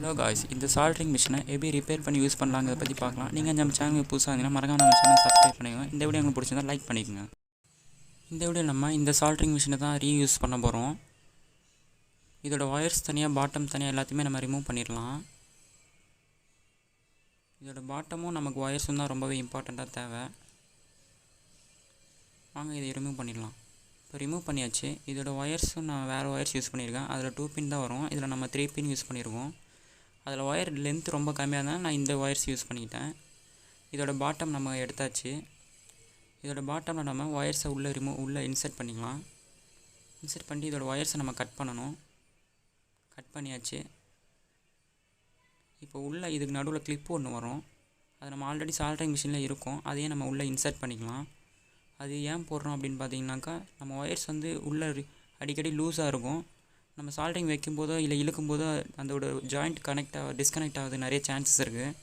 Hello guys, இந்த soldering மிஷினை எப்படி ரிப்பேர் பண்ணி யூஸ் பண்ணலாங்கிறத பற்றி பார்க்கலாம். நீங்கள் நம்ம சேனலுக்கு புதுசாக இருந்தீங்கன்னா மறக்காம நம்ம சேனல் சப்ஸ்கிரைப் பண்ணிக்கோங்க. இந்த வீடியோ உங்களுக்கு பிடிச்சிருந்தா லைக் பண்ணிக்கோங்க. இந்த வீடியோ நம்ம இந்த சால்ட்ரிங் மிஷினை தான் ரீயூஸ் பண்ண போகிறோம். இதோட ஒயர்ஸ் தனியாக, பாட்டம் தனியாக எல்லாத்தையுமே நம்ம ரிமூவ் பண்ணிடலாம். இதோட பாட்டமும் நமக்கு ஒயர்ஸும் தான் ரொம்பவே இம்பார்ட்டண்ட்டாக தேவை. வாங்க இதை ரிமூவ் பண்ணிடலாம். இப்போ ரிமூவ் பண்ணியாச்சு. இதோட ஒயர்ஸும் நான் வேறு ஒயர்ஸ் யூஸ் பண்ணியிருக்கேன். அதில் 2 பின் தான் வரும். இதில் நம்ம 3 பின் யூஸ் பண்ணியிருக்கோம். அதில் ஒயர் லென்த் ரொம்ப கம்மியாக இருந்தால் நான் இந்த ஒயர்ஸ் யூஸ் பண்ணிக்கிட்டேன். இதோட பாட்டம் நம்ம எடுத்தாச்சு. இதோட பாட்டமில் நம்ம ஒயர்ஸை உள்ளே இன்சர்ட் பண்ணிக்கலாம். இன்சர்ட் பண்ணி இதோட ஒயர்ஸை நம்ம கட் பண்ணணும். கட் பண்ணியாச்சு. இப்போ உள்ளே இதுக்கு நடுவில் கிளிப் ஒன்று வரும். அது நம்ம ஆல்ரெடி சால்ட்ரிங் மிஷினில் இருக்கும். அதையே நம்ம உள்ளே இன்சர்ட் பண்ணிக்கலாம். அது ஏன் போடுறோம் அப்படின்னு பார்த்தீங்கன்னாக்கா, நம்ம ஒயர்ஸ் உள்ளே அடிக்கடி லூஸாக இருக்கும். நம்ம சால்ட்ரிங் வைக்கும்போதோ இல்லை இழுக்கும்போதோ அதோட ஜாயிண்ட் டிஸ்கனெக்ட் ஆகுது நிறைய சான்சஸ் இருக்குது.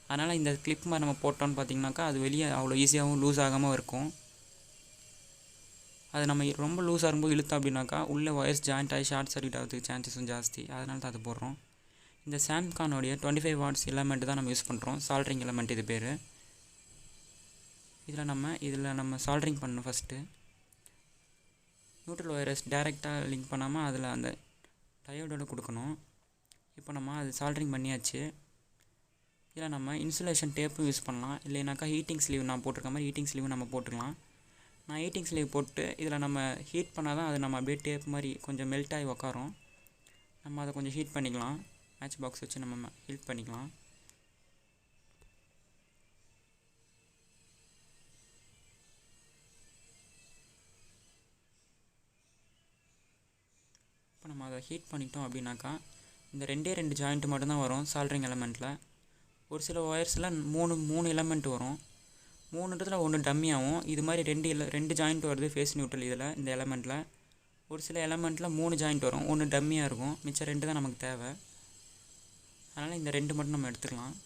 அதனால் இந்த கிளிப் மாதிரி நம்ம போட்டோன்னு பார்த்தீங்கன்னாக்கா அது வெளியே அவ்வளோ ஈஸியாகவும் லூஸ் ஆகாமல் இருக்கும். அது நம்ம ரொம்ப லூஸாக இருக்கும்போது இழுத்தோம் அப்படின்னாக்கா உள்ளே ஒயர்ஸ் ஜாயிண்ட் ஆகி ஷார்ட் சர்க்யூட் ஆகிறதுக்கு சான்சஸும் ஜாஸ்தி. அதனால தான் அது போடுறோம். இந்த சாம்கானோடைய 25 வாட்ஸ் எலமெண்ட் தான் நம்ம யூஸ் பண்ணுறோம். சால்ட்ரிங் எலமெண்ட் இது பேர். இதில் நம்ம சால்ட்ரிங் பண்ணணும். ஃபஸ்ட்டு நியூட்ரல் ஒயர்ஸ் டைரெக்டாக லிங்க் பண்ணாமல் அதில் அந்த டயோடோட கொடுக்கணும். இப்போ நம்ம அது சால்ட்ரிங் பண்ணியாச்சு. இதில் நம்ம இன்சுலேஷன் டேப்பும் யூஸ் பண்ணலாம். இல்லைனாக்கா ஹீட்டிங் ஸ்லீவ் நான் போட்டிருக்க மாதிரி ஹீட்டிங் ஸ்லீவ் நம்ம போட்டுக்கலாம். நான் ஹீட்டிங் ஸ்லீவ் போட்டு இதில் நம்ம ஹீட் பண்ணால் தான் அது நம்ம அப்படியே டேப் மாதிரி கொஞ்சம் மெல்ட் ஆகி உக்காரும். நம்ம அதை கொஞ்சம் ஹீட் பண்ணிக்கலாம். மேட்ச் பாக்ஸ் வச்சு நம்ம ஹீட் பண்ணிக்கலாம். இப்போ நம்ம அதை ஹீட் பண்ணிட்டோம் அப்படின்னாக்கா இந்த 2 ஜாயிண்ட் மட்டும்தான் வரும் சால்ட்ரிங் எலமெண்ட்டில். ஒரு சில ஒயர்ஸில் மூணு எலமெண்ட் வரும். 3ன்றதுல 1 டம்மியாகவும் இது மாதிரி 2 ஜாயிண்ட் வருது ஃபேஸ் நியூட்ரல் இதில் இந்த எலமெண்ட்டில். ஒரு சில எலமெண்ட்டில் 3 ஜாயிண்ட் வரும். 1 டம்மியாக இருக்கும். மிச்சம் 2 தான் நமக்கு தேவை. அதனால் இந்த 2 மட்டும் நம்ம எடுத்துக்கலாம்.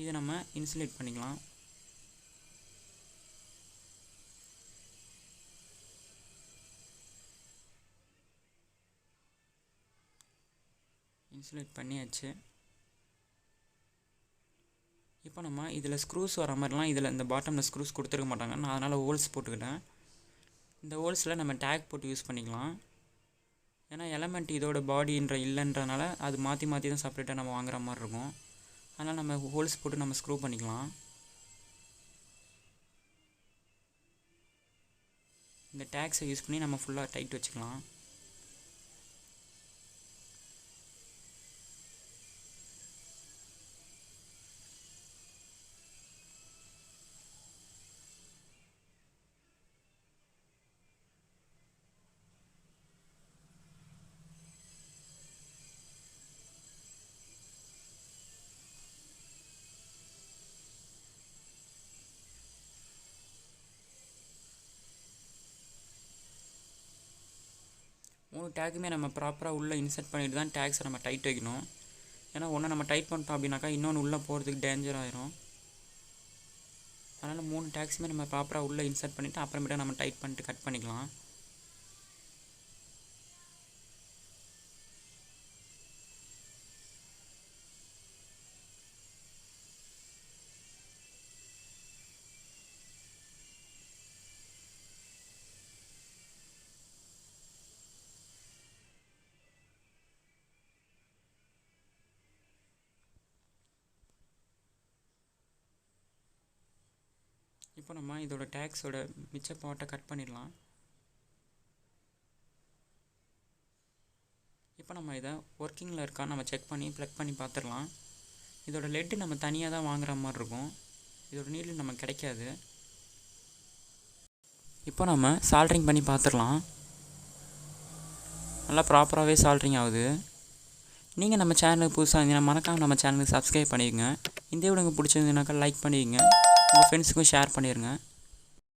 இதை நம்ம இன்சுலேட் பண்ணிக்கலாம். இன்சுலேட் பண்ணியாச்சு. இப்போ நம்ம இதில் ஸ்க்ரூஸ் வர மாதிரிலாம் இதில் இந்த பாட்டமில் ஸ்க்ரூஸ் கொடுத்துருக்க மாட்டாங்க. நான் அதனால் ஹோல்ஸ் போட்டுக்கிட்டேன். இந்த ஹோல்ஸில் நம்ம டேக் போட்டு யூஸ் பண்ணிக்கலாம். ஏன்னா எலமெண்ட் இதோட இல்லைன்றனால அது மாற்றி தான் செப்பரேட்டாக நம்ம வாங்குற மாதிரி இருக்கும். அதனால் நம்ம ஹோல்ஸ் போட்டு நம்ம ஸ்க்ரூ பண்ணிக்கலாம். இந்த டேக்ஸை யூஸ் பண்ணி நம்ம ஃபுல்லாக டைட் வச்சுக்கலாம். மூணு டேக்குமே நம்ம ப்ராப்பராக உள்ளே இன்சர்ட் பண்ணிட்டு தான் டேக்ஸை நம்ம டைட் வைக்கணும். ஏன்னா ஒன்று நம்ம டைட் பண்ணிட்டோம் அப்படின்னாக்கா இன்னொன்று உள்ளே போகிறதுக்கு டேஞ்சர் ஆயிரும். அதனால் 3 டேக்ஸுமே நம்ம ப்ராப்பராக உள்ளே இன்சர்ட் பண்ணிவிட்டு அப்புறமேட்டா நம்ம டைட் பண்ணிட்டு கட் பண்ணிக்கலாம். இப்போ நம்ம இதோட டேக்ஸோட மிச்ச பாட்டை கட் பண்ணிடலாம். இப்போ நம்ம இதை ஒர்க்கிங்கில் இருக்கா நம்ம செக் பண்ணி ப்ளக் பண்ணி பார்த்துடலாம். இதோட லெட்டு நம்ம தனியாக தான் வாங்குற மாதிரி இருக்கும். இதோட நீடில் நமக்கு கிடைக்காது. இப்போ நம்ம சால்ட்ரிங் பண்ணி பார்த்துடலாம். நல்லா ப்ராப்பராகவே சால்ட்ரிங் ஆகுது. நீங்கள் நம்ம சேனலுக்கு புதுசாக இருந்தீங்கன்னா மறக்காமல் நம்ம சேனலுக்கு சப்ஸ்கிரைப் பண்ணிடுங்க. இந்த வீடியோ உங்களுக்கு பிடிச்சிருந்ததுனாக்கா லைக் பண்ணிடுங்க. உங்கள் ஃப்ரெண்ட்ஸுக்கும் ஷேர் பண்ணிடுங்க.